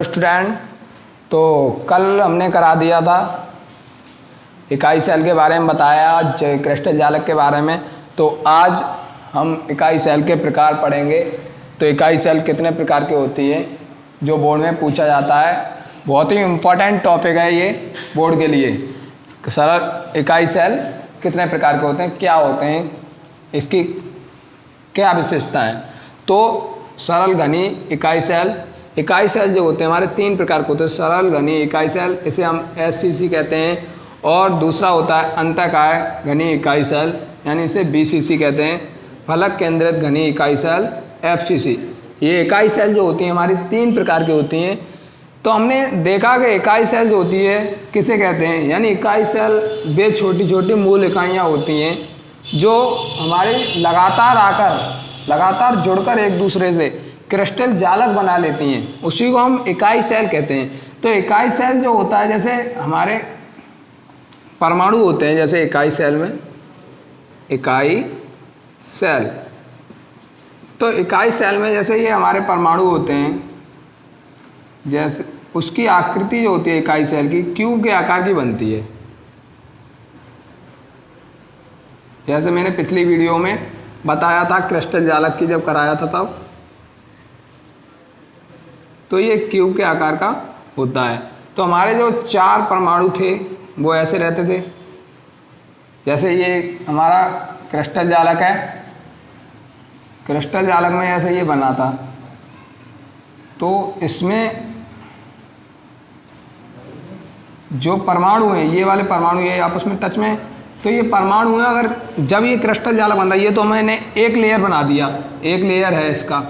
Student, तो कल हमने करा दिया था इकाई सेल के बारे में, बताया आज क्रिस्टल जालक के बारे में। तो आज हम इकाई सेल के प्रकार पढ़ेंगे। तो इकाई सेल कितने प्रकार की होती है जो बोर्ड में पूछा जाता है। बहुत ही इम्पोर्टेंट टॉपिक है ये बोर्ड के लिए। सरल इकाई सेल कितने प्रकार के होते हैं, क्या होते हैं, इसकी क्या विशेषता है। तो सरल घनी इकाई सेल, इकाई सेल जो होते हैं हमारे तीन प्रकार के होते हैं। सरल घनी इकाई सेल, इसे हम SCC कहते हैं, और दूसरा होता है अंतःकाय घनी इकाई सेल, यानी इसे BCC कहते हैं। फलक केंद्रित घनी इकाई सेल FCC। ये इकाई सेल जो होती हैं हमारी तीन प्रकार की होती हैं। तो हमने देखा कि इकाई सेल जो होती है किसे कहते हैं, यानी इकाई सेल वे छोटी छोटी मूल इकाइयाँ होती हैं जो हमारे लगातार जुड़कर एक दूसरे से क्रिस्टल जालक बना लेती हैं, उसी को हम इकाई सेल कहते हैं। तो इकाई सेल जो होता है, जैसे हमारे परमाणु होते हैं, जैसे इकाई सेल में इकाई सेल, तो इकाई सेल में जैसे ये हमारे परमाणु होते हैं, जैसे उसकी आकृति जो होती है इकाई सेल की क्यूब के आकार की बनती है। जैसे मैंने पिछली वीडियो में बताया था क्रिस्टल जालक की जब कराया था तब, तो ये क्यूब के आकार का होता है। तो हमारे जो चार परमाणु थे वो ऐसे रहते थे। जैसे ये हमारा क्रिस्टल जालक है, क्रिस्टल जालक में ऐसे ये बना था। तो इसमें जो परमाणु हैं, ये वाले परमाणु ये आपस में टच में, तो ये परमाणु है। अगर जब ये क्रिस्टल जालक बनता है, ये तो मैंने एक लेयर बना दिया, एक लेयर है इसका,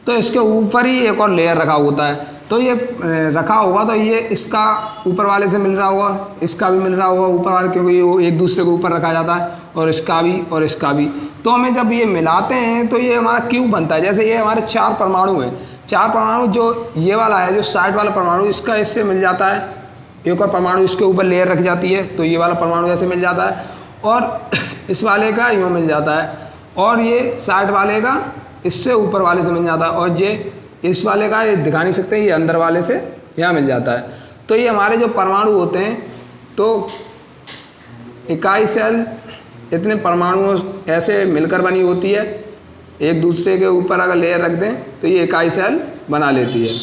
तो इसके ऊपर ही एक और लेयर रखा होता है। तो ये रखा होगा तो ये इसका ऊपर वाले से मिल रहा होगा, इसका भी मिल रहा होगा ऊपर वाले, क्योंकि ये एक दूसरे के ऊपर रखा जाता है, और इसका भी और इसका भी। तो हमें जब ये मिलाते हैं तो ये हमारा क्यूब बनता है। जैसे ये हमारे चार परमाणु हैं, चार परमाणु, जो ये वाला है जो साइड वाला परमाणु, इसका इससे मिल जाता है, एक और परमाणु इसके ऊपर लेयर रख जाती है, तो ये वाला परमाणु ऐसे मिल जाता है, और इस वाले का यूँ मिल जाता है, और ये साइड वाले का इससे ऊपर वाले से मिल जाता है, और ये इस वाले का ये दिखा नहीं सकते, ये अंदर वाले से यहाँ मिल जाता है। तो ये हमारे जो परमाणु होते हैं, तो इकाई सेल इतने परमाणुओं ऐसे मिलकर बनी होती है। एक दूसरे के ऊपर अगर लेयर रख दें तो ये इकाई सेल बना लेती है।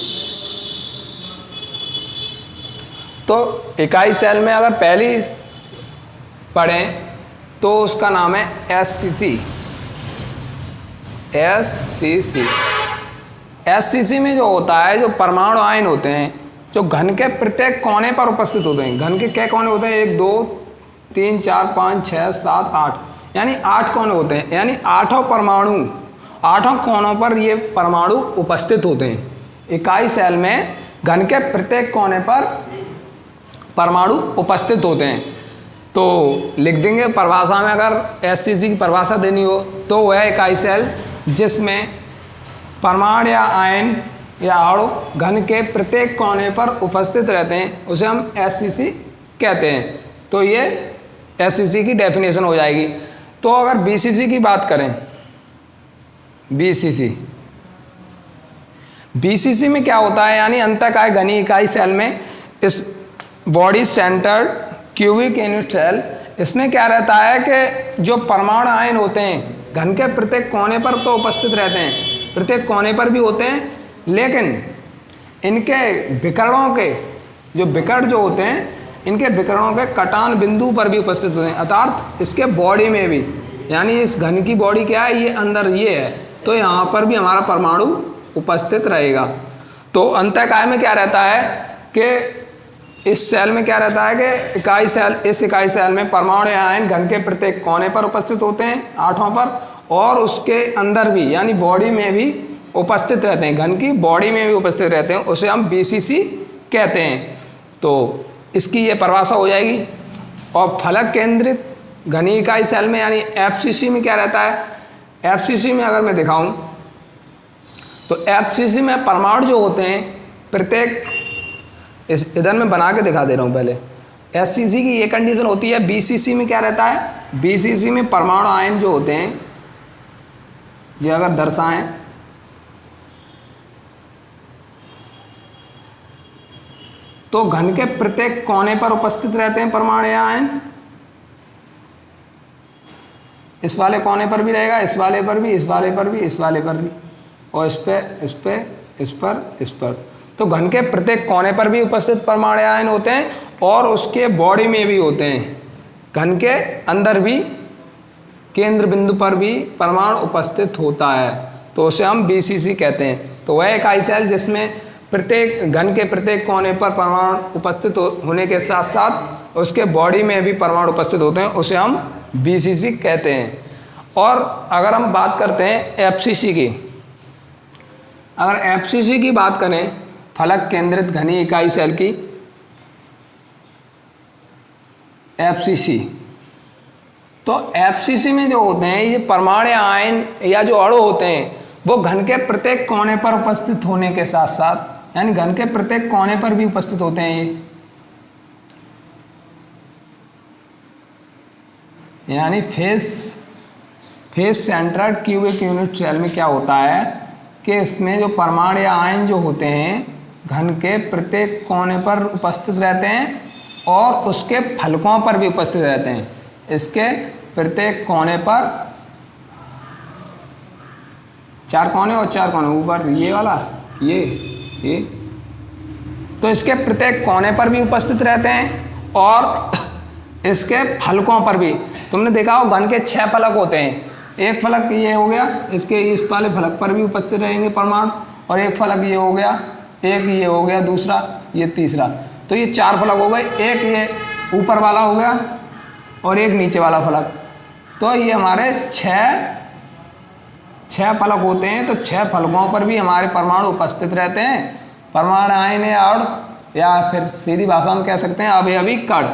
तो इकाई सेल में अगर पहली पढ़ें तो उसका नाम है SCC। SCC में जो होता है, जो परमाणु आयन होते हैं जो घन के प्रत्येक कोने पर उपस्थित होते हैं। घन के क्या कोने होते हैं, 1 2 3 4 5 6 7 8, यानी 8 कोने होते हैं, यानी आठों परमाणु, आठों कोनों पर ये परमाणु उपस्थित होते हैं। इकाई सेल में घन के प्रत्येक कोने पर परमाणु उपस्थित होते हैं। तो लिख देंगे परिभाषा में, अगर SCC की परिभाषा देनी हो तो वह इकाई सेल जिसमें परमाणु या आयन या अणु घन के प्रत्येक कोने पर उपस्थित रहते हैं, उसे हम SCC कहते हैं। तो ये SCC की डेफिनेशन हो जाएगी। तो अगर BCC की बात करें, BCC में क्या होता है, यानी अंतःकाय घनी इकाई सेल में इस body centred cubic unit cell, इसमें क्या रहता है कि जो परमाणु आयन होते हैं घन के प्रत्येक कोने पर तो उपस्थित रहते हैं, प्रत्येक कोने पर भी होते हैं, लेकिन इनके विकर्णों के जो विकर्ण जो होते हैं, इनके विकर्णों के कटान बिंदु पर भी उपस्थित होते हैं, अर्थात इसके बॉडी में भी, यानी इस घन की बॉडी क्या है, ये अंदर ये है, तो यहाँ पर भी हमारा परमाणु उपस्थित रहेगा। तो अंतःकाय में क्या रहता है कि इस सेल में क्या रहता है कि इकाई सेल, इस इकाई सेल में परमाणु आयन घन के प्रत्येक कोने पर उपस्थित होते हैं, आठों पर, और उसके अंदर भी, यानी बॉडी में भी उपस्थित रहते हैं, घन की बॉडी में भी उपस्थित रहते हैं, उसे हम BCC कहते हैं। तो इसकी ये परिभाषा हो जाएगी। और फलक केंद्रित घनी इकाई सेल में, यानी FCC में क्या रहता है, FCC में अगर मैं दिखाऊं तो FCC में परमाणु जो होते हैं प्रत्येक, इस इधर में बना के दिखा दे रहा हूँ पहले। SCC की ये कंडीशन होती है। BCC में क्या रहता है, BCC में परमाणु आयन जो होते हैं, ये अगर दर्शाएं तो घन के प्रत्येक कोने पर उपस्थित रहते हैं परमाणु या आयन। इस वाले कोने पर भी रहेगा, इस वाले पर भी, इस वाले पर भी, इस वाले पर भी, और इस पे, इस पे, इस पर, इस पर। तो घन के प्रत्येक कोने पर भी उपस्थित परमाणु या आयन होते हैं और उसके बॉडी में भी होते हैं। घन के अंदर भी केंद्र बिंदु पर भी परमाणु उपस्थित होता है, तो उसे हम बीसीसी कहते हैं। तो वह इकाई सेल जिसमें प्रत्येक घन के प्रत्येक कोने पर परमाणु उपस्थित होने के साथ साथ उसके बॉडी में भी परमाणु उपस्थित होते हैं, उसे हम बीसीसी कहते हैं। और अगर हम बात करते हैं एफसीसी की, अगर एफसीसी की बात करें, फलक केंद्रित घनीय इकाई सेल की, एफसीसी, तो एफसीसी में जो होते हैं ये परमाणु आयन या जो अणु होते हैं वो घन के प्रत्येक कोने पर उपस्थित होने के साथ साथ, यानी घन के प्रत्येक कोने पर भी उपस्थित होते हैं ये, यानी face central cubic unit cell में क्या होता है कि इसमें जो परमाणु या आयन जो होते हैं घन के प्रत्येक कोने पर उपस्थित रहते हैं और उसके फलकों पर भी उपस्थित रहते हैं। इसके प्रत्येक कोने पर 4 कोने और 4 कोने, ऊपर ये वाला, ये, तो इसके प्रत्येक कोने पर भी उपस्थित रहते हैं और इसके फलकों पर भी। तुमने देखा हो घन के 6 फलक होते हैं, एक फलक ये हो गया, इसके इस वाले फलक पर भी उपस्थित रहेंगे परमाणु, और एक फलक ये हो गया, एक ये हो गया, दूसरा, ये तीसरा, तो ये 4 फलक हो गए। एक ये ऊपर वाला हो गया और एक नीचे वाला फलक, तो ये हमारे 6 फलक होते हैं। तो 6 फलकों पर भी हमारे परमाणु उपस्थित रहते हैं, परमाणु आयन या फिर सीधी भाषा में कह सकते हैं अवयवी कण,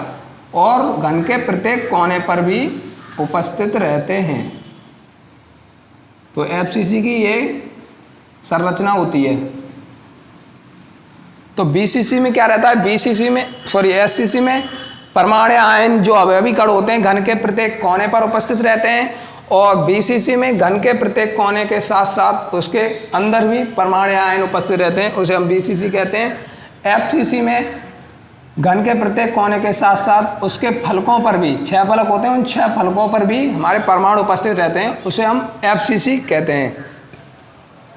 और घन के प्रत्येक कोने पर भी उपस्थित रहते हैं। तो एफसीसी की ये संरचना होती है। तो बीसीसी में क्या रहता है, एससीसी में परमाणु आयन जो अवयवी कण होते हैं घन के प्रत्येक कोने पर उपस्थित रहते हैं, और बीसीसी में घन के प्रत्येक कोने के साथ साथ उसके अंदर भी परमाणु आयन उपस्थित रहते हैं, उसे हम बीसीसी कहते हैं। एफसीसी में घन के प्रत्येक कोने के साथ साथ उसके फलकों पर भी 6 फलक होते हैं, उन 6 फलकों पर भी हमारे परमाणु उपस्थित रहते हैं, उसे हम एफसीसी कहते हैं।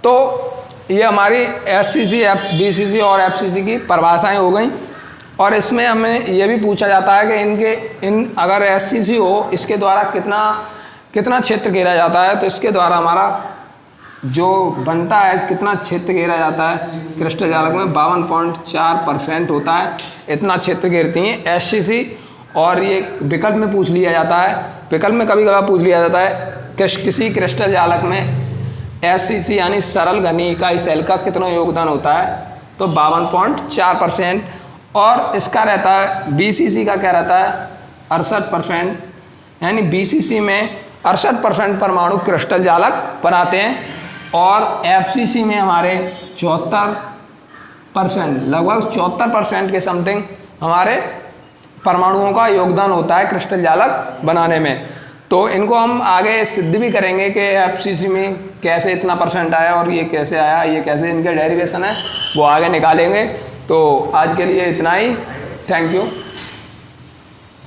तो ये हमारी एससीसी, बीसीसी और एफसीसी की परिभाषाएं हो गई। और इसमें हमें ये भी पूछा जाता है कि अगर एससीसी हो इसके द्वारा कितना क्षेत्र घेरा जाता है, तो इसके द्वारा हमारा जो बनता है कितना क्षेत्र घेरा जाता है क्रिस्टल जालक में 52.4% होता है, इतना क्षेत्र घेरती हैं एससीसी। और ये विकल्प में पूछ लिया जाता है, विकल्प में कभी कभार पूछ लिया जाता है किसी क्रिस्टल जालक में एससीसी यानी सरल घनीय इकाई सेल का कितना योगदान होता है, तो 52.4%। और इसका रहता है बीसीसी का क्या रहता है 68%, यानी बीसीसी में 68% परमाणु क्रिस्टल जालक बनाते हैं, और एफसीसी में हमारे 74%, लगभग 74% के समथिंग हमारे परमाणुओं का योगदान होता है क्रिस्टल जालक बनाने में। तो इनको हम आगे सिद्ध भी करेंगे कि एफसीसी में कैसे इतना परसेंट आया और ये कैसे आया, ये कैसे इनके डेरिवेशन है वो आगे निकालेंगे। तो आज के लिए इतना ही, थैंक यू।